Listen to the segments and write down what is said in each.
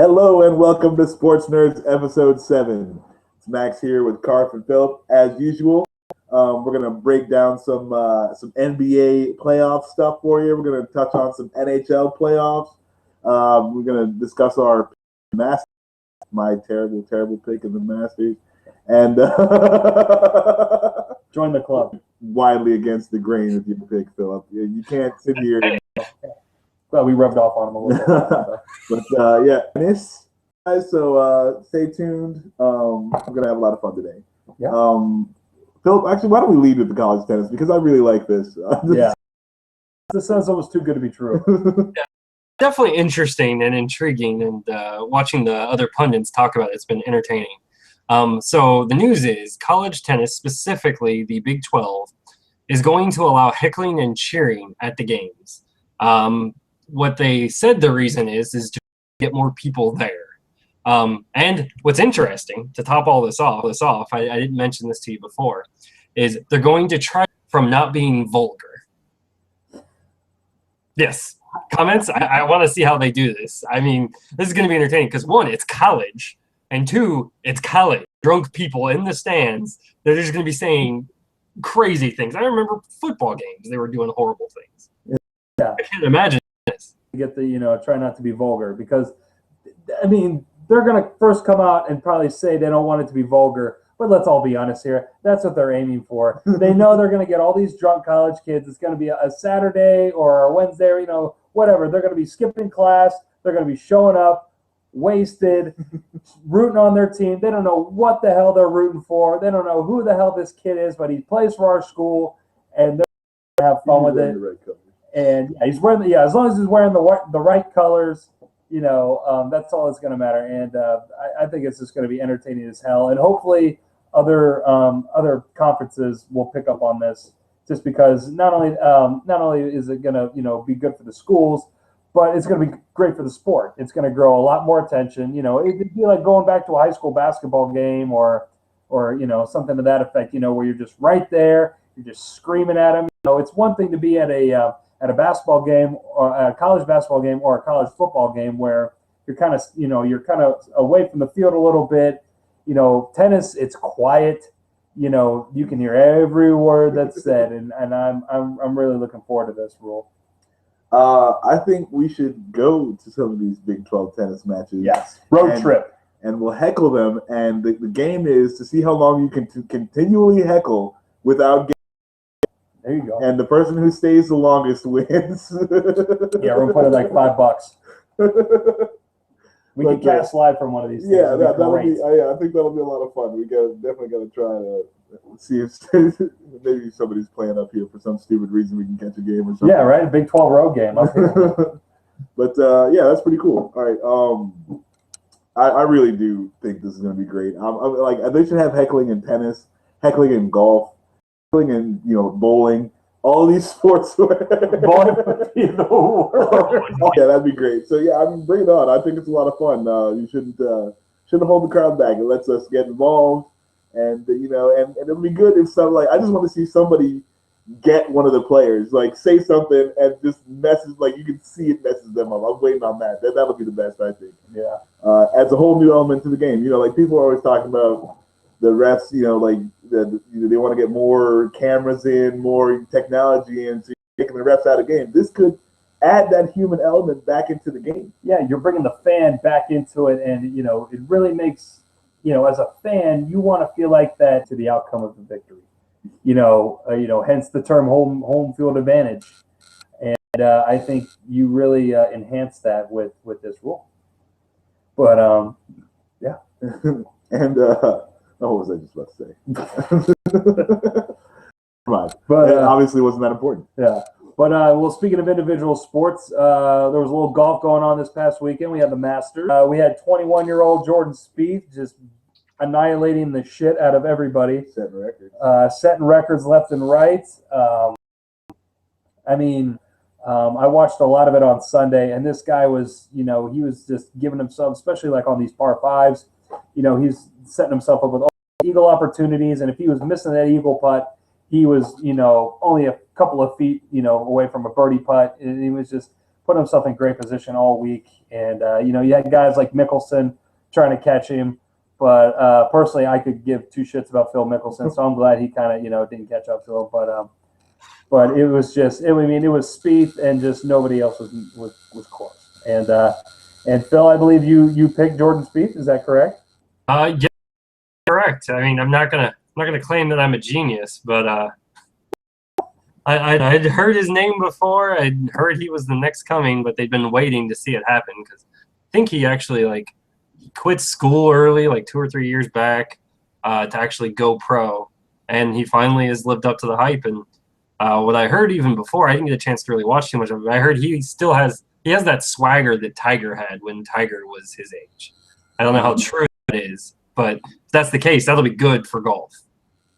Hello and welcome to Sports Nerds Episode 7. It's Max here with Carf and Philip. As usual, we're going to break down some NBA playoff stuff for you. We're going to touch on some NHL playoffs. We're going to discuss our Masters, my terrible pick in the Masters. And join the club. Widely against the grain with your pick, Philip. You can't sit here and well, we rubbed off on him a little bit. But yeah, this guys. So stay tuned. We're gonna have a lot of fun today. Yeah. Philip, actually, why don't we lead with the college tennis because I really like this. Yeah. This sounds almost too good to be true. Yeah, definitely interesting and intriguing, and watching the other pundits talk about it's been entertaining. So the news is college tennis, specifically the Big 12, is going to allow heckling and cheering at the games. What they said the reason is to get more people there. And what's interesting, to top all this off, I didn't mention this to you before, is they're going to try from not being vulgar. Yes. Comments? I want to see how they do this. I mean, this is going to be entertaining because, one, it's college, and two, it's college. Drunk people in the stands, they're just going to be saying crazy things. I remember football games. They were doing horrible things. Yeah. I can't imagine this. Get the, try not to be vulgar because, I mean, they're going to first come out and probably say they don't want it to be vulgar, but let's all be honest here. That's what they're aiming for. They know they're going to get all these drunk college kids. It's going to be a Saturday or a Wednesday, whatever. They're going to be skipping class. They're going to be showing up, wasted, rooting on their team. They don't know what the hell they're rooting for. They don't know who the hell this kid is, but he plays for our school, and they're going to have fun with it. And yeah, he's wearing as long as he's wearing the right colors, that's all that's going to matter. And I think it's just going to be entertaining as hell. And hopefully other conferences will pick up on this, just because not only is it going to be good for the schools, but it's going to be great for the sport. It's going to grow a lot more attention. It'd be like going back to a high school basketball game or something to that effect. Where you're just right there, you're just screaming at them. It's one thing to be at a basketball game or a college basketball game or a college football game where you're kind of away from the field a little bit. Tennis, it's quiet. You can hear every word that's said, and I'm really looking forward to this rule. I think we should go to some of these Big 12 tennis matches. Yes, road trip. And we'll heckle them. And the game is to see how long you can continually heckle without getting. There you go. And the person who stays the longest wins. Yeah, we're putting like $5. We can cast live from one of these things. Yeah, that'll be. I think that'll be a lot of fun. We definitely got to try to see if maybe somebody's playing up here for some stupid reason. We can catch a game or something. Yeah, right. A Big 12 road game up here. But yeah, that's pretty cool. All right. I really do think this is going to be great. I'm they should have heckling in tennis, heckling in golf, heckling in bowling. All these sports. Bowling would be the worst. Yeah, that'd be great. So yeah, bring it on. I think it's a lot of fun. You shouldn't hold the crowd back. It lets us get involved, and and it'll be good if I just want to see somebody get one of the players, say something and just messes, you can see it messes them up. I'm waiting on that. That'll be the best, I think. Yeah. Adds a whole new element to the game. People are always talking about the refs, they want to get more cameras in, more technology in, so you're taking the refs out of the game. This could add that human element back into the game. Yeah, you're bringing the fan back into it, and it really makes as a fan you want to feel like that to the outcome of the victory. Hence the term home field advantage, and I think you really enhance that with this rule. But yeah, and. What was I just about to say? Come on. But it obviously wasn't that important. Yeah. But well, speaking of individual sports, there was a little golf going on this past weekend. We had the Masters. We had 21-year-old Jordan Spieth just annihilating the shit out of everybody. Setting records left and right. I watched a lot of it on Sunday, and this guy was, he was just giving himself, especially on these par fives, he's setting himself up with eagle opportunities, and if he was missing that eagle putt, he was only a couple of feet away from a birdie putt, and he was just put himself in great position all week. And, you had guys like Mickelson trying to catch him. But personally, I could give two shits about Phil Mickelson, so I'm glad he kind of, didn't catch up to him. But it was just, it was Spieth and just nobody else was close. And Phil, I believe you picked Jordan Spieth. Is that correct? Yeah, correct. I mean, I'm not gonna claim that I'm a genius, but I'd heard his name before. I'd heard he was the next coming, but they'd been waiting to see it happen because I think he actually quit school early, 2 or 3 years back, to actually go pro, and he finally has lived up to the hype. And what I heard even before, I didn't get a chance to really watch too much of it. I heard he has that swagger that Tiger had when Tiger was his age. I don't know how true that is, but if that's the case, that'll be good for golf.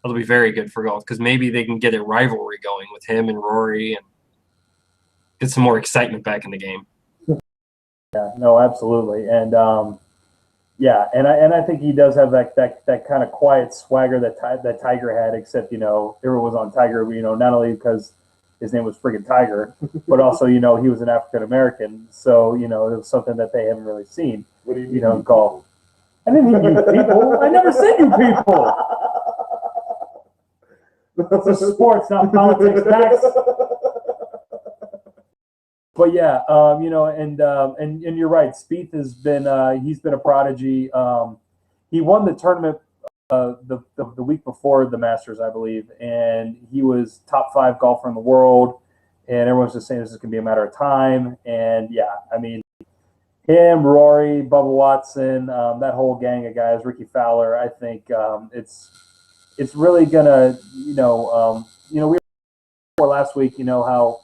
That'll be very good for golf because maybe they can get a rivalry going with him and Rory and get some more excitement back in the game. Yeah, no, absolutely, and I think he does have that kind of quiet swagger that Tiger had, except everyone was on Tiger, not only because his name was friggin' Tiger, but also he was an African American, so it was something that they haven't really seen. What do you mean? In golf. I didn't mean you people. I never said you people. It's a sports, not politics, Max. But yeah, and you're right. Spieth has been he's been a prodigy. He won the tournament the week before the Masters, I believe, and he was top 5 golfer in the world. And everyone's just saying this is going to be a matter of time. And yeah, I mean, him, Rory, Bubba Watson, that whole gang of guys, Ricky Fowler. I think it's really gonna, we were last week, how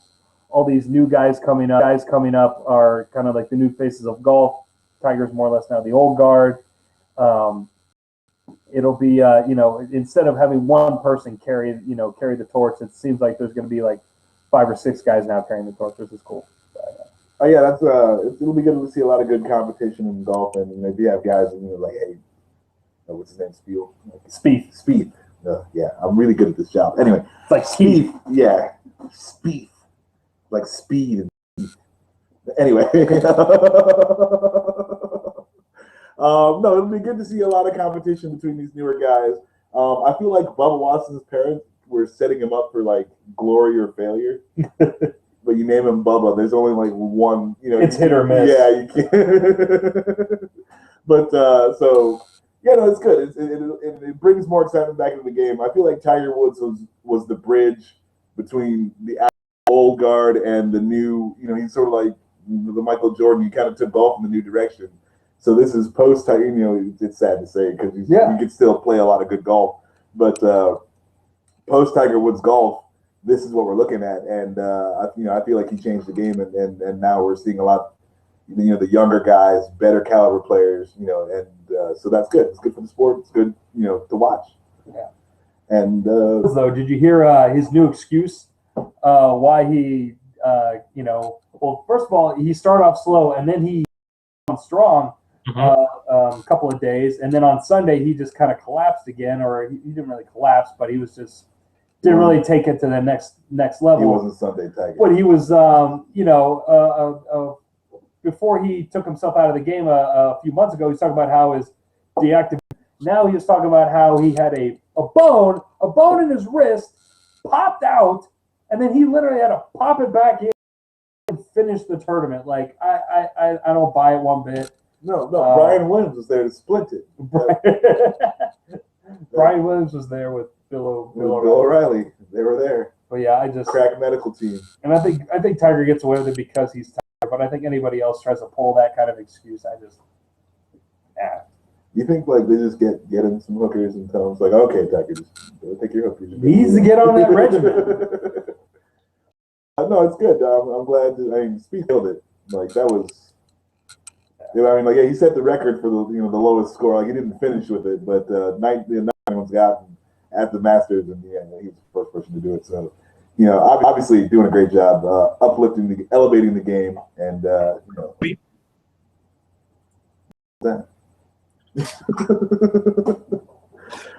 all these new guys coming up are kind of like the new faces of golf. Tiger's more or less now the old guard. It'll be, instead of having one person carry the torch, it seems like there's going to be 5 or 6 guys now carrying the torch, which is cool. Oh yeah, that's it'll be good to see a lot of good competition in golf, and if you have guys, hey, what's his name, Spieth. Yeah, I'm really good at this job. Anyway, it's like Spieth. Yeah, Spieth, like speed. And anyway, no, it'll be good to see a lot of competition between these newer guys. I feel like Bubba Watson's parents were setting him up for glory or failure. But you name him Bubba, there's only one. It's hit or miss. Yeah, you can't. But so yeah, no, it's good. It brings more excitement back into the game. I feel like Tiger Woods was the bridge between the old guard and the new. He's sort of like the Michael Jordan. He kind of took golf in the new direction. So this is post Tiger. It's sad to say because he could still play a lot of good golf, but post Tiger Woods golf, this is what we're looking at, and I feel like he changed the game, and now we're seeing a lot, the younger guys, better caliber players, and so that's good. It's good for the sport. It's good, to watch. Yeah. And though, did you hear his new excuse? Why he, well, first of all, he started off slow, and then he went strong. A couple of days, and then on Sunday he just kind of collapsed again, or he didn't really collapse, but he was just didn't really take it to the next level. He wasn't Sunday Tiger. But he was, before he took himself out of the game a few months ago, he was talking about how his deactivated. Now he was talking about how he had a bone in his wrist, popped out, and then he literally had to pop it back in and finish the tournament. I don't buy it one bit. No, Brian Williams was there to splint it. Brian Williams was there with Bill O'Reilly. They were there. But yeah, I just crack medical team. And I think Tiger gets away with it because he's Tiger. But I think anybody else tries to pull that kind of excuse, You think they just get him some hookers and tell him okay, Tiger, just take your hookers. He needs to get on that regimen. No, it's good. I'm glad. Spieth killed it. That was. He set the record for the the lowest score. He didn't finish with it, but anyone's gotten at the Masters, and he was the first person to do it. So, obviously doing a great job, elevating the game, and that.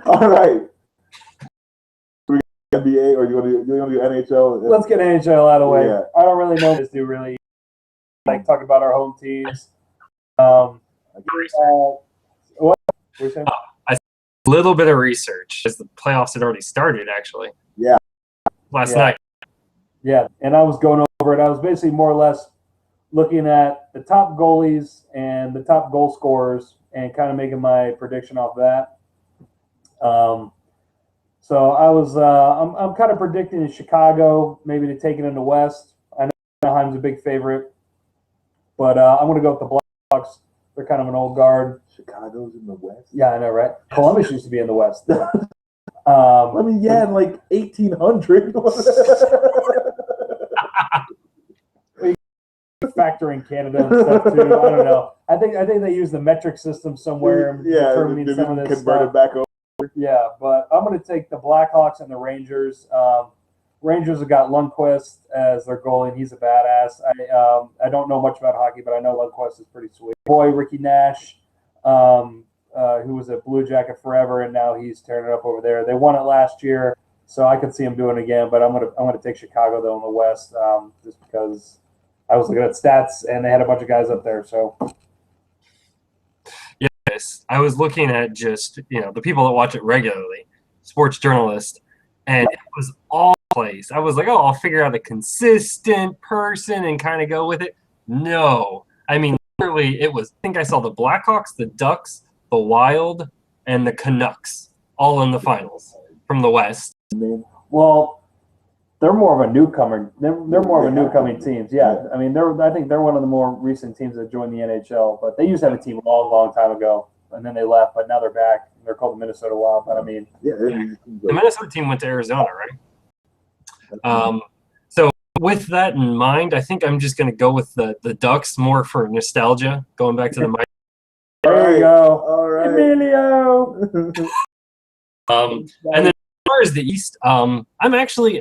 All right. NBA, or do you want to do NHL? Let's get NHL out of the way. Yeah. I don't really know what to do really. like talking about our home teams. What? What were you saying? A little bit of research as the playoffs had already started, actually. Yeah. Last night. Yeah, and I was going over it. I was basically more or less looking at the top goalies and the top goal scorers and kind of making my prediction off that. So I was, I'm kind of predicting in Chicago maybe to take it in the West. I know Anaheim's a big favorite, but I'm going to go with the Blackhawks. They're kind of an old guard. Chicago's in the West. Yeah, I know, right? Columbus used to be in the West. I mean, yeah, in like 1800. Factor in Canada and stuff too. I don't know. I think they use the metric system somewhere. Yeah, determining they some of this convert stuff. it back over. Yeah, but I'm going to take the Blackhawks and the Rangers. Rangers have got Lundqvist as their goalie, and he's a badass. I don't know much about hockey, but I know Lundqvist is pretty sweet. Boy, Ricky Nash, who was a Blue Jacket forever, and now he's tearing it up over there. They won it last year, so I could see him doing it again. But I'm gonna take Chicago though in the West, just because I was looking at stats and they had a bunch of guys up there. So. Yes, I was looking at just, the people that watch it regularly, sports journalists, and it was all plays. I was like, I'll figure out a consistent person and kind of go with it. No. I mean, literally, I think I saw the Blackhawks, the Ducks, the Wild, and the Canucks all in the finals from the West. Well, they're more of a newcomer. They're more of a newcoming teams. Yeah, I mean, I think they're one of the more recent teams that joined the NHL. But they used to have a team a long, long time ago, and then they left. But now they're back. They're called the Minnesota Wild. But I mean, the Minnesota team went to Arizona, right? So with that in mind, I think I'm just going to go with the Ducks more for nostalgia, going back to the. There you go. All right, Emilio. And then. As far as the East, I actually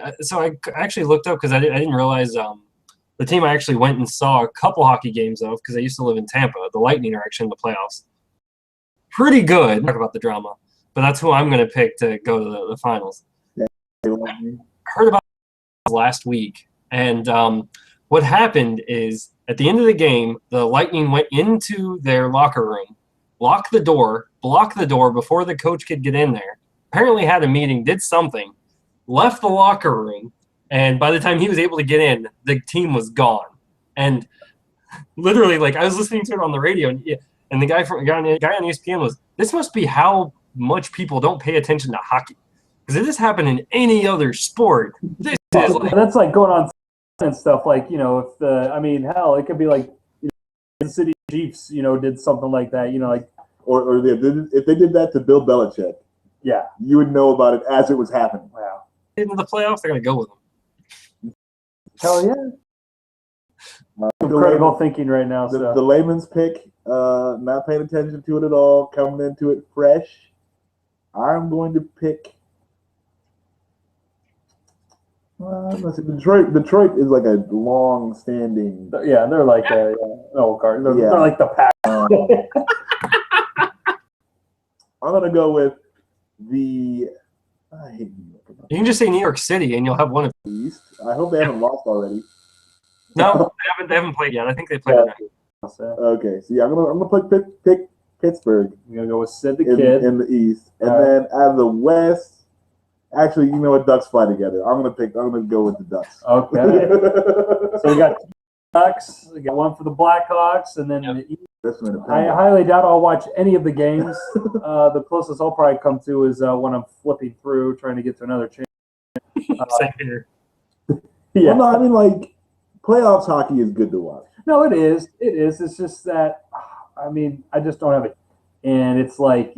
looked up because I didn't realize the team I actually went and saw a couple hockey games of because I used to live in Tampa. The Lightning are actually in the playoffs. Pretty good. Talk about the drama, but that's who I'm going to pick to go to the finals. Yeah. I heard about it last week, and what happened is at the end of the game, the Lightning went into their locker room, blocked the door before the coach could get in there. Apparently had a meeting, did something, left the locker room, and by the time he was able to get in, the team was gone. And literally, I was listening to it on the radio, and the guy on ESPN was, this must be how much people don't pay attention to hockey. Because if this happened in any other sport, this is that's like going on and stuff. Hell, it could be like the City Chiefs, did something like that, or if they did that to Bill Belichick. Yeah, you would know about it as it was happening. Wow. Into the playoffs, they're going to go with them. Hell yeah. Critical thinking right now. The layman's pick, not paying attention to it at all, coming into it fresh. I'm going to pick. Detroit is like a long-standing. Yeah, they're like a old guard. They're like the Pack. I'm going to go with. I hate New York. You can just say New York City, and you'll have one of the East. I hope they haven't lost already. No, they haven't played yet. I think they played tonight. Okay, so I'm gonna pick Pittsburgh. I'm gonna go with Sid the Kid in the East, and then out of the West. Actually, you know what? Ducks fly together. I'm gonna go with the Ducks. Okay. So we got Ducks. We got one for the Blackhawks, and then the East. I highly doubt I'll watch any of the games. The closest I'll probably come to is when I'm flipping through, trying to get to another channel. Same here. Yeah. Well, no, playoffs hockey is good to watch. No, it is. It is. It's just that, I just don't have it. And it's like, it's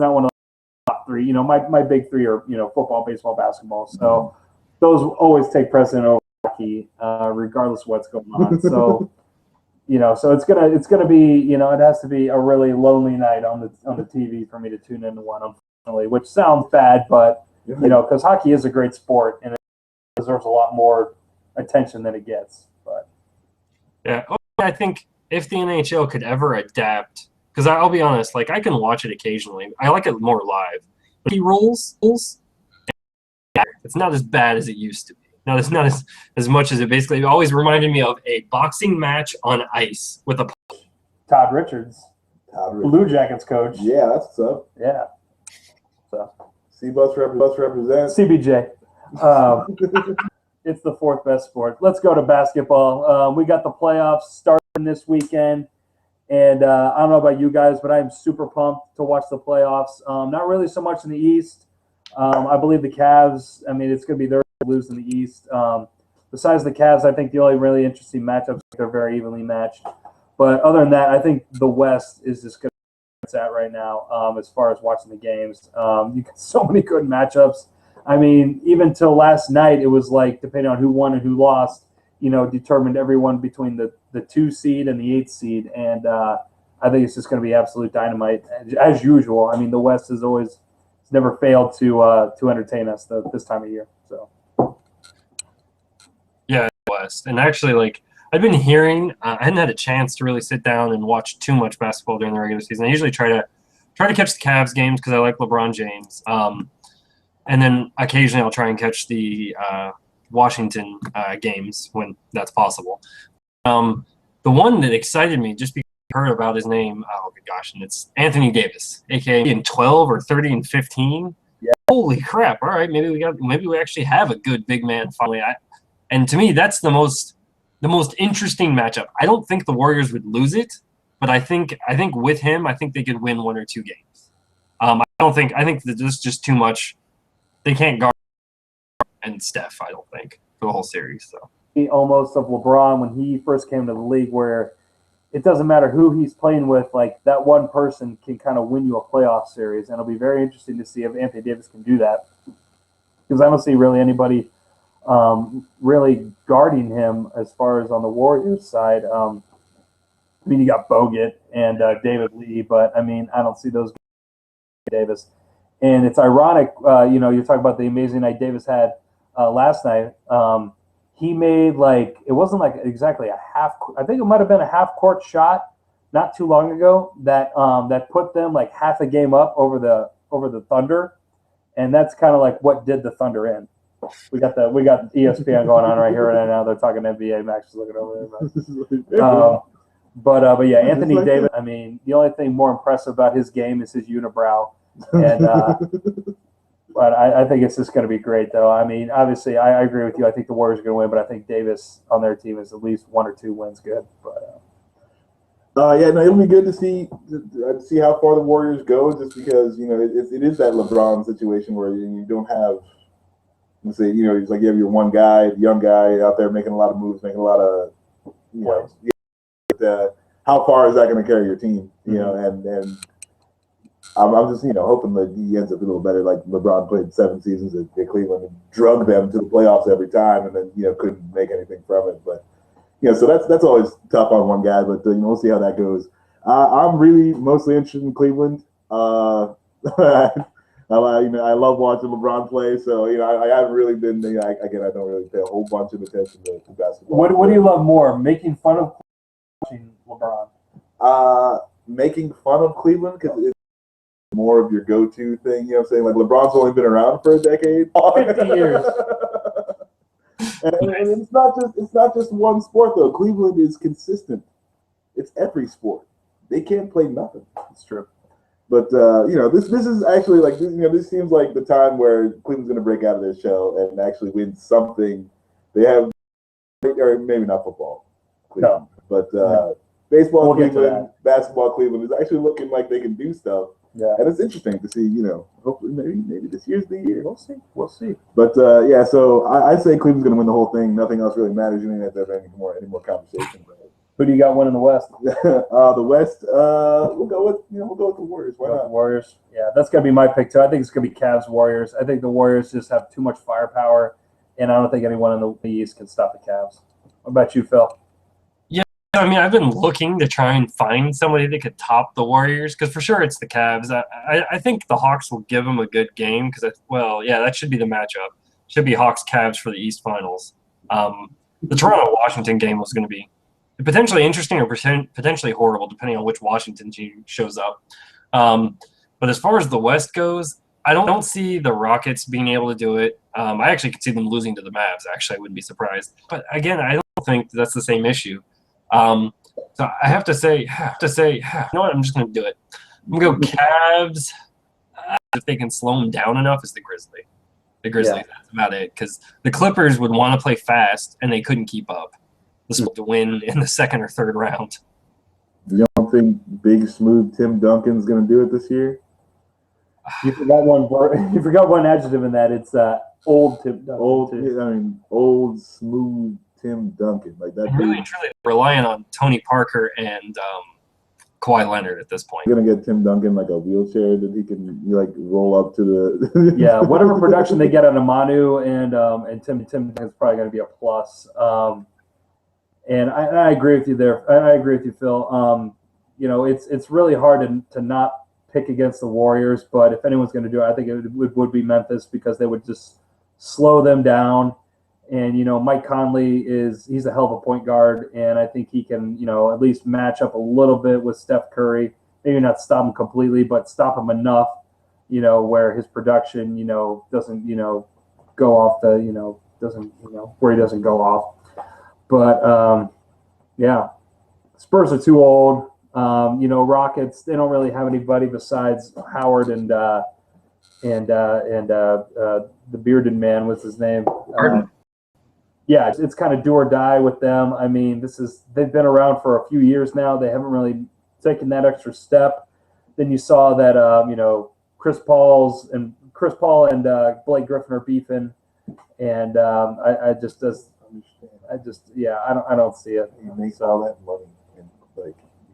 not one of the top three. My big three are, football, baseball, basketball. So those always take precedent over hockey, regardless of what's going on. So. So it's gonna be, it has to be a really lonely night on the TV for me to tune into one, unfortunately, which sounds bad, but because hockey is a great sport and it deserves a lot more attention than it gets. But yeah, I think if the NHL could ever adapt, because I'll be honest, I can watch it occasionally. I like it more live. But he rules, it's not as bad as it used to be. not as much as it basically always reminded me of a boxing match on ice with a. Todd Richards, Blue Jackets coach. Yeah, that's what's up. Yeah. So C-Bus represents. CBJ. It's the fourth best sport. Let's go to basketball. We got the playoffs starting this weekend. And I don't know about you guys, but I'm super pumped to watch the playoffs. Not really so much in the East. I believe the Cavs, I mean, it's going to be their lose in the East. Besides the Cavs, I think the only really interesting matchups, they're very evenly matched. But other than that, I think the West is just going to be where it's at right now as far as watching the games. You get so many good matchups. I mean, even till last night, it was like, depending on who won and who lost, determined everyone between the 2 seed and the 8 seed. And I think it's just going to be absolute dynamite, as usual. I mean, the West has always never failed to entertain us this time of year. So, yeah, West. And actually, like, I've been hearing, I hadn't had a chance to really sit down and watch too much basketball during the regular season. I usually try to catch the Cavs games because I like LeBron James. And then occasionally I'll try and catch the Washington games when that's possible. The one that excited me, just because I heard about his name, oh my gosh, and it's Anthony Davis, aka in 12 or 30 and 15. Yeah. Holy crap! All right, maybe we actually have a good big man finally. And to me, that's the most interesting matchup. I don't think the Warriors would lose it, but I think with him, I think they could win 1 or 2 games. I think that there's just too much. They can't guard and Steph, I don't think, for the whole series. So almost of LeBron when he first came to the league, where it doesn't matter who he's playing with, like that one person can kind of win you a playoff series. And it'll be very interesting to see if Anthony Davis can do that, because I don't see really anybody really guarding him as far as on the Warriors side. I mean, you got Bogut and David Lee, but I mean, I don't see those guys. Davis. And it's ironic, you're talking about the amazing night Davis had last night. He made it wasn't like exactly a half. I think it might have been a half court shot not too long ago that put them like half a game up over the Thunder, and that's kind of like what did the Thunder in. We got ESPN going on right here right now. They're talking NBA. Max is looking over there. But yeah, Anthony Davis. I mean, the only thing more impressive about his game is his unibrow. And but I think it's just going to be great, though. I mean, obviously, I agree with you. I think the Warriors are going to win, but I think Davis on their team is at least 1 or 2 wins good. But yeah, no, it'll be good to see how far the Warriors go, just because it is that LeBron situation where you don't have, let's say, it's like you have your one guy, young guy out there making a lot of moves, making a lot of, how far is that going to carry your team? And I'm just, hoping that he ends up a little better. Like LeBron played 7 seasons at Cleveland and drug them to the playoffs every time, and then couldn't make anything from it. But so that's always tough on one guy. But we'll see how that goes. I'm really mostly interested in Cleveland. I love watching LeBron play. So I haven't really been. Again, I don't really pay a whole bunch of attention to basketball. What do you love more, making fun of watching LeBron? Making fun of Cleveland, because more of your go-to thing, you know what I'm saying? Like LeBron's only been around for a decade. 50 years. and it's not just one sport though. Cleveland is consistent. It's every sport. They can't play nothing. It's true. But this is actually like this seems like the time where Cleveland's gonna break out of their shell and actually win something. They have, or maybe not football, Cleveland, but baseball, Cleveland, basketball, Cleveland is actually looking like they can do stuff. Yeah, and it's interesting to see. Hopefully, maybe this year's the year. We'll see. But so I say Cleveland's going to win the whole thing. Nothing else really matters. You don't have to have any more conversation. Who do you got winning the West? The West. We'll go with the Warriors. Why not? The Warriors. Yeah, that's going to be my pick too. I think it's going to be Cavs Warriors. I think the Warriors just have too much firepower, and I don't think anyone in the East can stop the Cavs. What about you, Phil? I mean, I've been looking to try and find somebody that could top the Warriors, because for sure it's the Cavs. I think the Hawks will give them a good game because, that should be the matchup. Should be Hawks-Cavs for the East Finals. The Toronto-Washington game was going to be potentially interesting or potentially horrible, depending on which Washington team shows up. But as far as the West goes, I don't see the Rockets being able to do it. I actually could see them losing to the Mavs. Actually, I wouldn't be surprised. But again, I don't think that's the same issue. So I have to say, you know what? I'm just going to do it. I'm going to go Cavs. If they can slow them down enough, is the Grizzlies. The Grizzlies, that's about it. Because the Clippers would want to play fast, and they couldn't keep up. This was to win in the second or third round. You don't think big, smooth Tim Duncan's going to do it this year? You forgot one word. You forgot one adjective in that. It's old Tim Duncan. Old, smooth Tim Duncan. Like that. Really, truly relying on Tony Parker and Kawhi Leonard at this point. You're gonna get Tim Duncan like a wheelchair that he can roll up to the. Yeah, whatever production they get out of Manu and Tim Duncan's probably going to be a plus. And I agree with you there. I agree with you, Phil. It's really hard to not pick against the Warriors, but if anyone's going to do it, I think it would be Memphis, because they would just slow them down. And Mike Conley he's a hell of a point guard, and I think he can at least match up a little bit with Steph Curry. Maybe not stop him completely, but stop him enough, where his production doesn't go off the doesn't where he doesn't go off. But Spurs are too old. Rockets, they don't really have anybody besides Howard and the bearded man. What's his name? It's kind of do or die with them. I mean, they've been around for a few years now. They haven't really taken that extra step. Then you saw that Chris Paul and Blake Griffin are beefing, and I don't see it. He makes all that money, and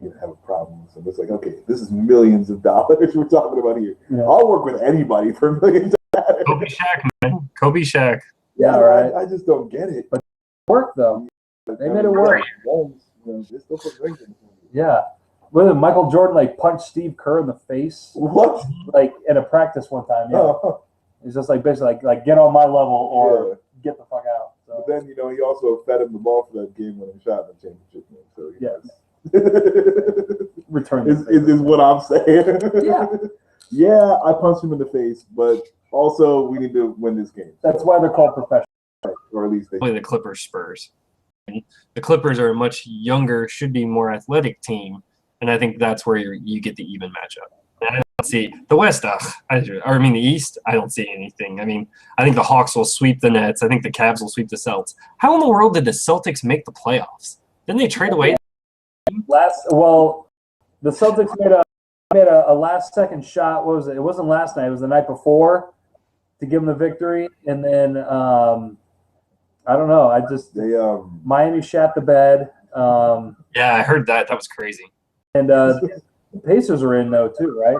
you have a problem. So it's okay, this is millions of dollars we're talking about here. Yeah. I'll work with anybody for millions of dollars. Kobe Shaq, man. Kobe Shaq. Yeah, right. I just don't get it. But it worked though. They made it work. Yeah. Well, Michael Jordan punched Steve Kerr in the face. What? In a practice one time. Yeah. Oh. It's just basically get on my level or get the fuck out. So. But then he also fed him the ball for that game-winning shot in the championship game. So yes. Return is what I'm saying. Yeah. Yeah, I punched him in the face, but also we need to win this game. That's why they're called professional. Or at least they play the Clippers Spurs. The Clippers are a much younger, should be more athletic team, and I think that's where you get the even matchup. And I don't see the West, the East, I don't see anything. I mean, I think the Hawks will sweep the Nets. I think the Cavs will sweep the Celtics. How in the world did the Celtics make the playoffs? Didn't they trade away? The Celtics made a last-second shot. What was it? It wasn't last night. It was the night before to give them the victory. And then I don't know. Miami shat the bed. Yeah, I heard that. That was crazy. And the Pacers are in though too, right?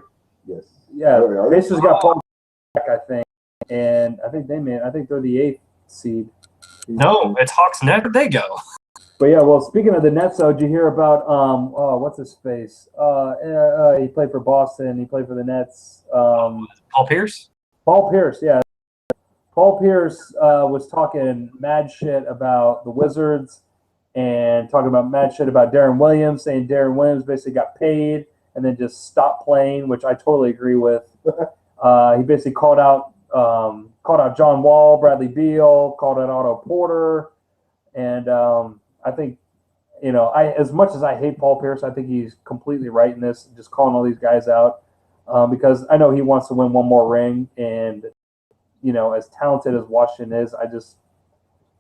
Yes. Yeah, the Pacers got Paul back, I think, and I think they're the 8th seed. No, it's Hawks Net. Where'd they go? But yeah, well, speaking of the Nets, though, did you hear about what's his face? He played for Boston. He played for the Nets. Paul Pierce. Paul Pierce, yeah. Paul Pierce was talking mad shit about the Wizards and talking about mad shit about Darren Williams, saying Darren Williams basically got paid and then just stopped playing, which I totally agree with. He basically called out John Wall, Bradley Beal, called out Otto Porter, and I think, as much as I hate Paul Pierce, I think he's completely right in this, just calling all these guys out, because I know he wants to win one more ring, and as talented as Washington is,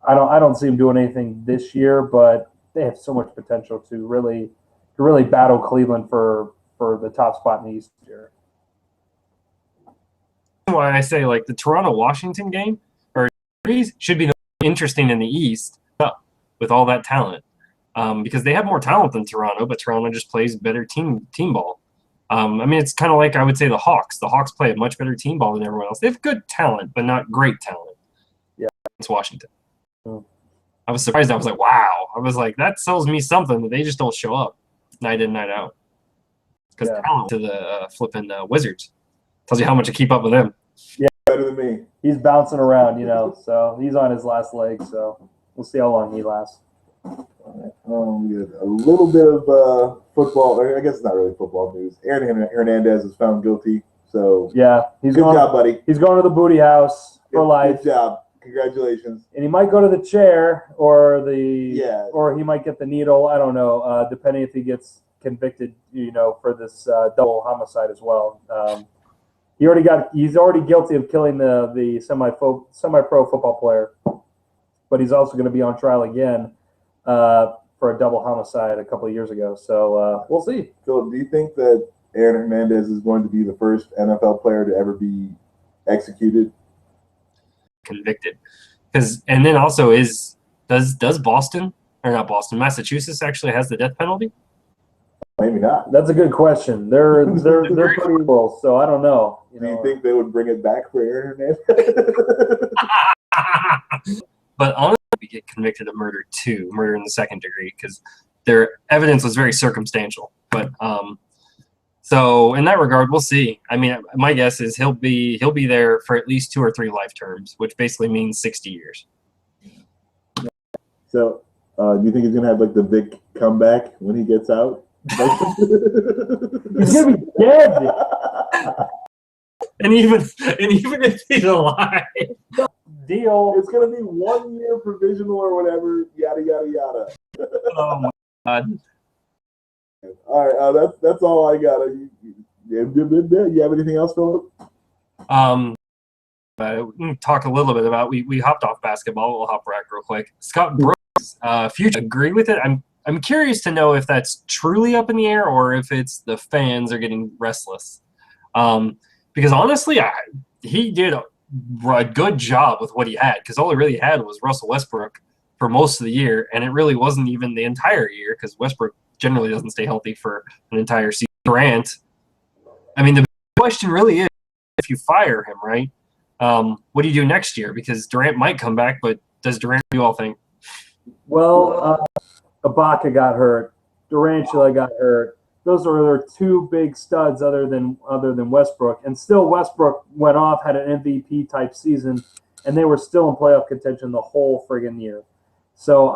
I don't see him doing anything this year, but they have so much potential to really battle Cleveland for the top spot in the East this year. Why I say the Toronto-Washington game or series should be the most interesting in the East with all that talent, because they have more talent than Toronto, but Toronto just plays better team ball. It's kind of like I would say the Hawks. The Hawks play a much better team ball than everyone else. They have good talent, but not great talent. Yeah, it's Washington. I was surprised. I was like, wow. I was like, that tells me something that they just don't show up night in, night out. Because talent to the flipping Wizards tells you how much to keep up with them. Yeah, better than me. He's bouncing around, so he's on his last leg. So we'll see how long he lasts. We got a little bit of football. I guess it's not really football news. Aaron Hernandez is found guilty, So Yeah, he's good going. job, buddy. He's going to the booty house for life. Good job. Congratulations. And he might go to the chair or Yeah. or he might get the needle. I don't know, depending if he gets convicted, for this double homicide as well. He's already guilty of killing the semi-pro football player, but he's also going to be on trial again for a double homicide a couple of years ago. So we'll see. Philip, do you think that Aaron Hernandez is going to be the first NFL player to ever be executed? Convicted, and then also does Boston or not Boston, Massachusetts actually has the death penalty? Maybe not. That's a good question. They're pretty liberal, so I don't know. Do you think they would bring it back for Aaron Hernandez? But honestly, we get convicted of murder in the second degree, because their evidence was very circumstantial. But so in that regard, we'll see. I mean, my guess is he'll be there for at least 2 or 3 life terms, which basically means 60 years. So, do you think he's gonna have like the Vic comeback when he gets out? He's gonna be dead. And even if he's alive, deal. It's gonna be 1 year provisional or whatever. Yada yada yada. oh my God. All right, that's all I got. You have anything else, Philip? We can talk a little bit about. We hopped off basketball. We'll hop back real quick. Scott Brooks, future. Agree with it. I'm curious to know if that's truly up in the air or if it's the fans are getting restless. Because honestly, he did a good job with what he had, because all he really had was Russell Westbrook for most of the year, and it really wasn't even the entire year, because Westbrook generally doesn't stay healthy for an entire season. Durant, I mean, the question really is, if you fire him, right, what do you do next year? Because Durant might come back, but does Durant, you all think? Well, Ibaka got hurt. Durantula got hurt. Those are their 2 big studs other than Westbrook. And still Westbrook went off, had an MVP type season, and they were still in playoff contention the whole friggin' year. So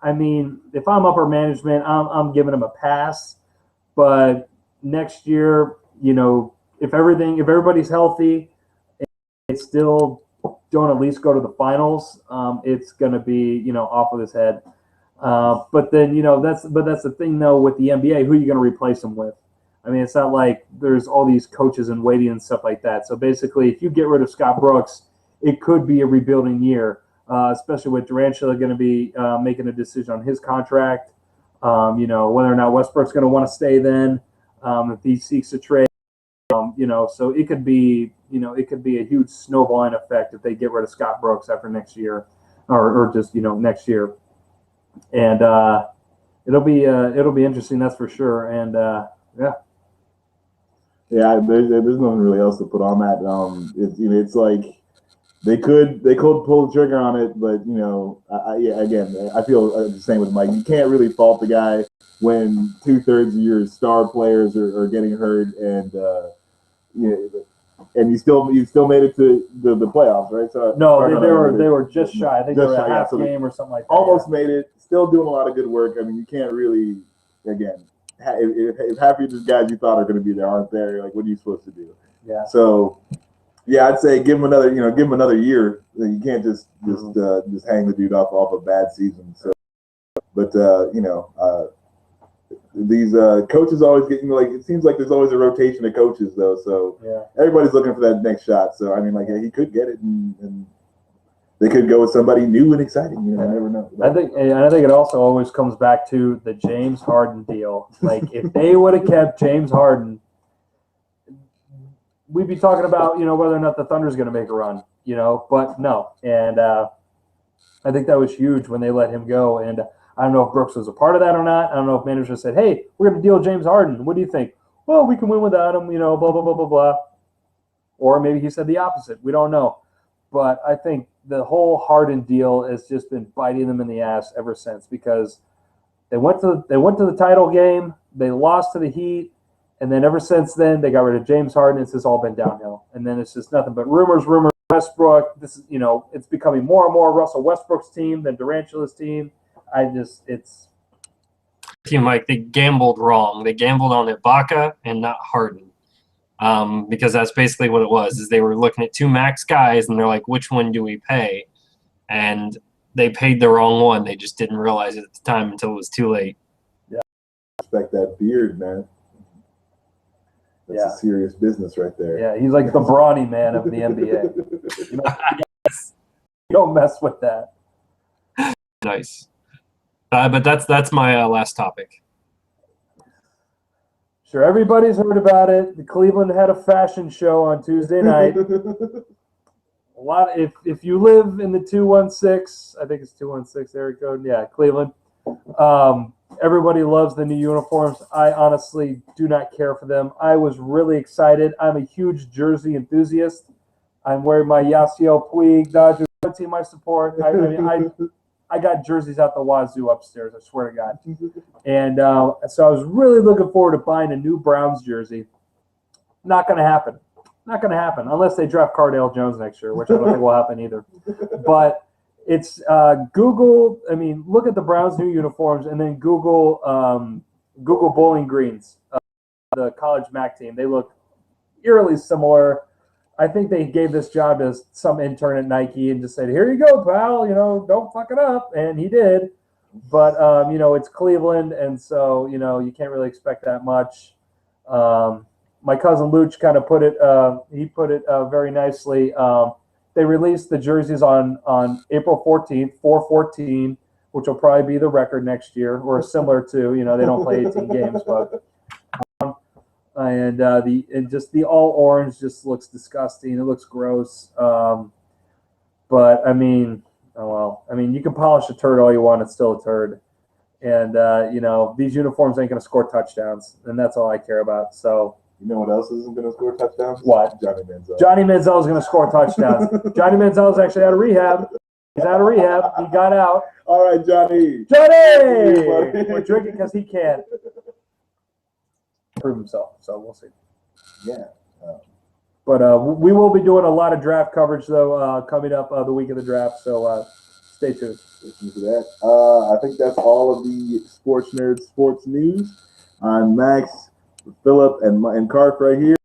I mean, if I'm upper management, I'm giving them a pass. But next year, if everybody's healthy, and they still don't at least go to the finals, it's going to be off of his head. But then that's the thing though with the NBA. Who are you going to replace him with? I mean, it's not like there's all these coaches in waiting and stuff like that. So basically, if you get rid of Scott Brooks, it could be a rebuilding year. Especially with Durantula going to be making a decision on his contract, whether or not Westbrook's going to want to stay then, if he seeks a trade, so it could be a huge snowballing effect if they get rid of Scott Brooks after next year, or just next year, and it'll be interesting, that's for sure, and Yeah, there's nothing really else to put on that. It's like. They could pull the trigger on it, but I feel the same with Mike. You can't really fault the guy when 2/3 of your star players are getting hurt, and and you still made it to the playoffs, right? So no, they were just shy. I think they were a half game or something like that. Almost made it. Still doing a lot of good work. I mean, you can't really if half of these guys you thought are going to be there aren't there, like what are you supposed to do? Yeah. So. Yeah, I'd say give him another year. You can't just hang the dude off a bad season. So, but these coaches always get it seems like there's always a rotation of coaches though. So yeah, everybody's looking for that next shot. So I mean, he could get it, and they could go with somebody new and exciting. I never know. I think it also always comes back to the James Harden deal. Like if they would have kept James Harden, we'd be talking about, whether or not the Thunder's going to make a run, but no. And I think that was huge when they let him go. And I don't know if Brooks was a part of that or not. I don't know if managers said, hey, we're going to deal James Harden. What do you think? Well, we can win without him, blah, blah, blah, blah, blah. Or maybe he said the opposite. We don't know. But I think the whole Harden deal has just been biting them in the ass ever since, because they went to the title game. They lost to the Heat. And then ever since then, they got rid of James Harden. It's just all been downhill. And then it's just nothing but rumors. Westbrook. This is, it's becoming more and more Russell Westbrook's team than Durantula's team. Team Mike, they gambled wrong. They gambled on Ibaka and not Harden. because that's basically what it was. Is they were looking at two max guys, and they're like, which one do we pay? And they paid the wrong one. They just didn't realize it at the time until it was too late. Yeah, respect that beard, man. That's a serious business right there. Yeah, he's like the brawny man of the NBA. You don't mess with that. Nice. But that's my last topic. Sure, everybody's heard about it. The Cleveland had a fashion show on Tuesday night. A lot. If you live in the 216, I think it's 216 area code. Yeah, Cleveland. Everybody loves the new uniforms. I honestly do not care for them. I was really excited. I'm a huge jersey enthusiast. I'm wearing my Yasiel Puig Dodger team I support. I got jerseys out the wazoo upstairs, I swear to God. And so I was really looking forward to buying a new Browns jersey. Not going to happen. Not going to happen unless they draft Cardale Jones next year, which I don't think will happen either. But it's Google. I mean, look at the Browns' new uniforms, and then Google Bowling Greens, the college MAC team. They look eerily similar. I think they gave this job to some intern at Nike and just said, "Here you go, pal. Don't fuck it up," and he did. But it's Cleveland, and so you can't really expect that much. My cousin Luch kind of put it. He put it very nicely. They released the jerseys on April 14th, 4/14, which will probably be the record next year, or similar to, they don't play 18 games, but and just the all orange just looks disgusting. It looks gross. But I mean, you can polish a turd all you want, it's still a turd. And these uniforms ain't gonna score touchdowns, and that's all I care about. So. You know what else isn't going to score touchdowns? What? Johnny Manziel. Johnny Manziel is going to score touchdowns. Johnny Manziel is actually out of rehab. He's out of rehab. He got out. All right, Johnny. Johnny! We're drinking because he can't prove himself. So we'll see. Yeah. But we will be doing a lot of draft coverage, though, coming up the week of the draft. So stay tuned. Listen to that. I think that's all of the Sports Nerds sports news. I'm Max, Philip, and Carp right here.